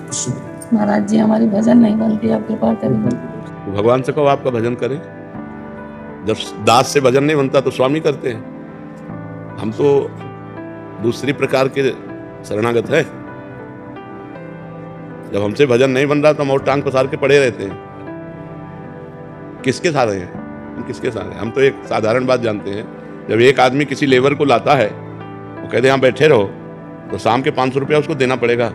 महाराज जी हमारी भजन नहीं बनती, आप कृपा करिए। तो भगवान से कहो आपका भजन करें। जब दास से भजन नहीं बनता तो स्वामी करते हैं। हम तो दूसरी प्रकार के शरणागत है। जब हमसे भजन नहीं बन रहा तो हम और टांग पसार के पड़े रहते हैं। किसके सहारे हैं हम? किसके सहारे? हम तो एक साधारण बात जानते हैं। जब एक आदमी किसी लेबर को लाता है, वो कहते यहाँ बैठे रहो, तो शाम के 500 रुपया उसको देना पड़ेगा।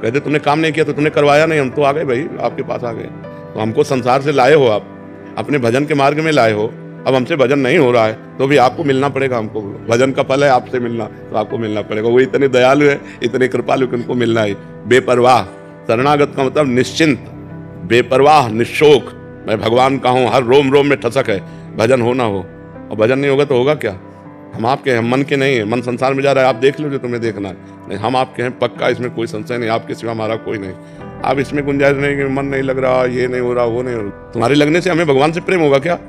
कहते तुमने काम नहीं किया तो तुमने करवाया नहीं, हम तो आ गए भाई, आपके पास आ गए। तो हमको संसार से लाए हो, आप अपने भजन के मार्ग में लाए हो। अब हमसे भजन नहीं हो रहा है तो भी आपको मिलना पड़ेगा। हमको भजन का फल है आपसे मिलना, तो आपको मिलना पड़ेगा। वो इतने दयालु है, इतने कृपालु कि उनको मिलना है। बेपरवाह शरणागत का मतलब निश्चिंत, बेपरवाह, निशोक। मैं भगवान का हूँ, हर रोम रोम में ठसक है। भजन हो ना हो, और भजन नहीं होगा तो होगा क्या? हम आपके हैं, मन के नहीं है। मन संसार में जा रहा है, आप देख लो जो तुम्हें देखना है। नहीं, हम आपके हैं पक्का, इसमें कोई संशय नहीं। आपके सिवा हमारा कोई नहीं। आप इसमें गुंजाइश नहीं कि मन नहीं लग रहा, ये नहीं हो रहा, वो नहीं हो रहा। तुम्हारे लगने से हमें भगवान से प्रेम होगा क्या?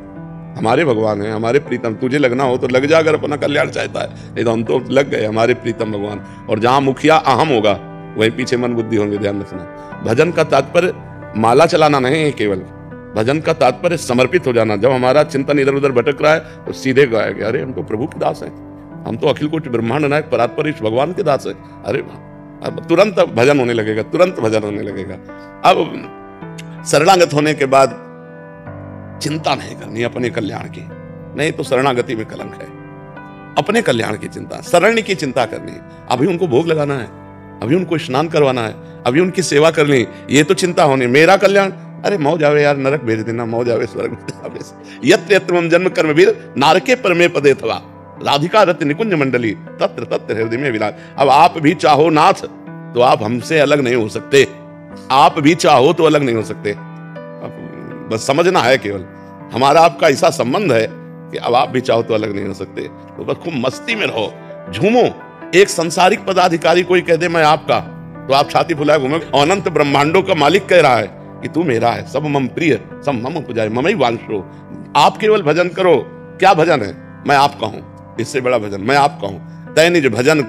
हमारे भगवान है, हमारे प्रीतम। तुझे लगना हो तो लग जा, अगर अपना कल्याण चाहता है। नहीं तो हम तो लग गए, हमारे प्रीतम भगवान। और जहां मुखिया अहम होगा वहीं पीछे मन बुद्धि होंगे, ध्यान रखना। भजन का तात्पर्य माला चलाना नहीं है केवल। भजन का तात्पर्य समर्पित हो जाना। जब हमारा चिंतन इधर उधर भटक रहा है तो सीधे गाया कि अरे हम तो प्रभु के दास हैं, हम तो अखिल कोटि ब्रह्मांड नायक परात्पर ईश भगवान के दास हैं। अरे अब तुरंत भजन होने लगेगा, तुरंत भजन होने लगेगा। अब शरणागत होने के बाद चिंता नहीं करनी अपने कल्याण की। नहीं तो शरणागति में कलंक है। अपने कल्याण की चिंता, शरण्य की चिंता करनी। अभी उनको भोग लगाना है, अभी उनको स्नान करवाना है, अभी उनकी सेवा करनी, ये तो चिंता होनी। मेरा कल्याण, अरे मौज आवे यार, नरक भेज देना, मौज आवे स्वर्ग में। यत्र यत्र मम जन्म कर्म वीर नारके परमे पदे थवा राधिका रत्न निकुंज मंडली तत्र तत्र हृदय में विराज। अब आप भी चाहो नाथ तो आप हमसे अलग नहीं हो सकते। आप भी चाहो तो अलग नहीं हो सकते। बस समझना है, केवल हमारा आपका ऐसा संबंध है कि अब आप भी चाहो तो अलग नहीं हो सकते। तो बस खूब मस्ती में रहो, झूमो। एक संसारिक पदाधिकारी कोई कह दे मैं आपका, तो आप छाती फुलाए घूमोगे। अनंत ब्रह्मांडों का मालिक कह रहा है कि तू मेरा है, सब मम प्रिय, सब मम पूजाय, ममई वांशो। आप केवल भजन करो। क्या भजन है? मैं आपका हूं। इससे बड़ा भजन मैं आपका हूं। तय निज भजन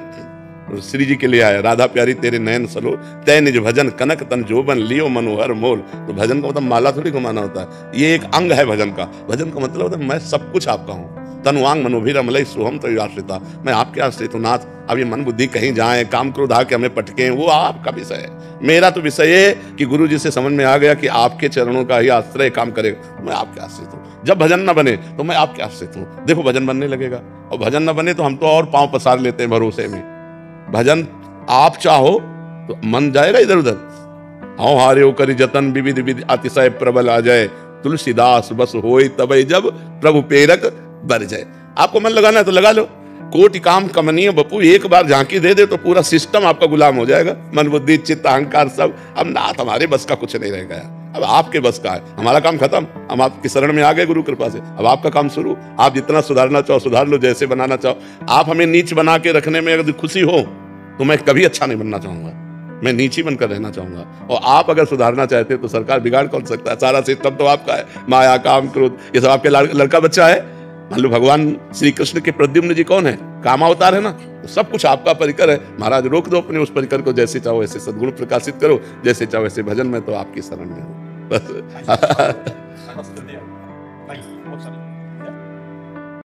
श्री जी के लिए आया, राधा प्यारी तेरे नयन सलो, तय निज भजन कनक तन जोबन लियो मनोहर मोल। तो भजन का मतलब माला थोड़ी घुमाना होता है, ये एक अंग है भजन का। भजन का मतलब होता है मैं सब कुछ आपका हूँ। तनुवांग मनोभीर अमलई सोहम तो आश्रिता, मैं आपके आश्रित हूँ नाथ। अब ये मन बुद्धि कहीं जाए, काम क्रोध आके हमें पटके, वो आपका विषय है। मेरा तो विषय है कि गुरु जी से समझ में आ गया कि आपके चरणों का ही आश्रय काम करेगा। मैं आपके आश्रित हूँ। जब भजन न बने तो मैं आपके आश्रित हूँ। देखो भजन बनने लगेगा, और भजन न बने तो हम तो और पांव पसार लेते हैं भरोसे में। भजन आप चाहो तो मन जाएगा इधर उधर। हाँ हारे करी जतन विविध विधि अतिशय प्रबल आ जाए, तुलसीदास बस होई तबई जब प्रभु पेरक बर जाए। आपको मन लगाना है तो लगा लो। कोटि काम कमनीय बपू, एक बार झांकी दे दे तो पूरा सिस्टम आपका गुलाम हो जाएगा। मन बुद्धि चित्त अहंकार सब। अब नाथ हमारे बस का कुछ नहीं रह गया, अब आपके बस का है। हमारा काम खत्म, हम आपकी शरण में आ गए गुरु कृपा से। अब आपका काम शुरू। आप जितना सुधारना चाहो सुधार लो, जैसे बनाना चाहो। आप हमें नीच बना के रखने में अगर खुशी हो तो मैं कभी अच्छा नहीं बनना चाहूंगा, मैं नीची बनकर रहना चाहूंगा। और आप अगर सुधारना चाहते तो सरकार बिगाड़ कौन सकता है? सारा सिस्टम तो आपका है। माया काम क्रोध ये सब आपके लड़का बच्चा है। मान लो भगवान श्री कृष्ण के प्रद्युम्न जी कौन है? कामावतार है ना। तो सब कुछ आपका परिकर है। महाराज रोक दो अपने उस परिकर को, जैसे चाहो वैसे सद्गुण प्रकाशित करो, जैसे चाहो वैसे भजन में, तो आपकी शरण में हो बस।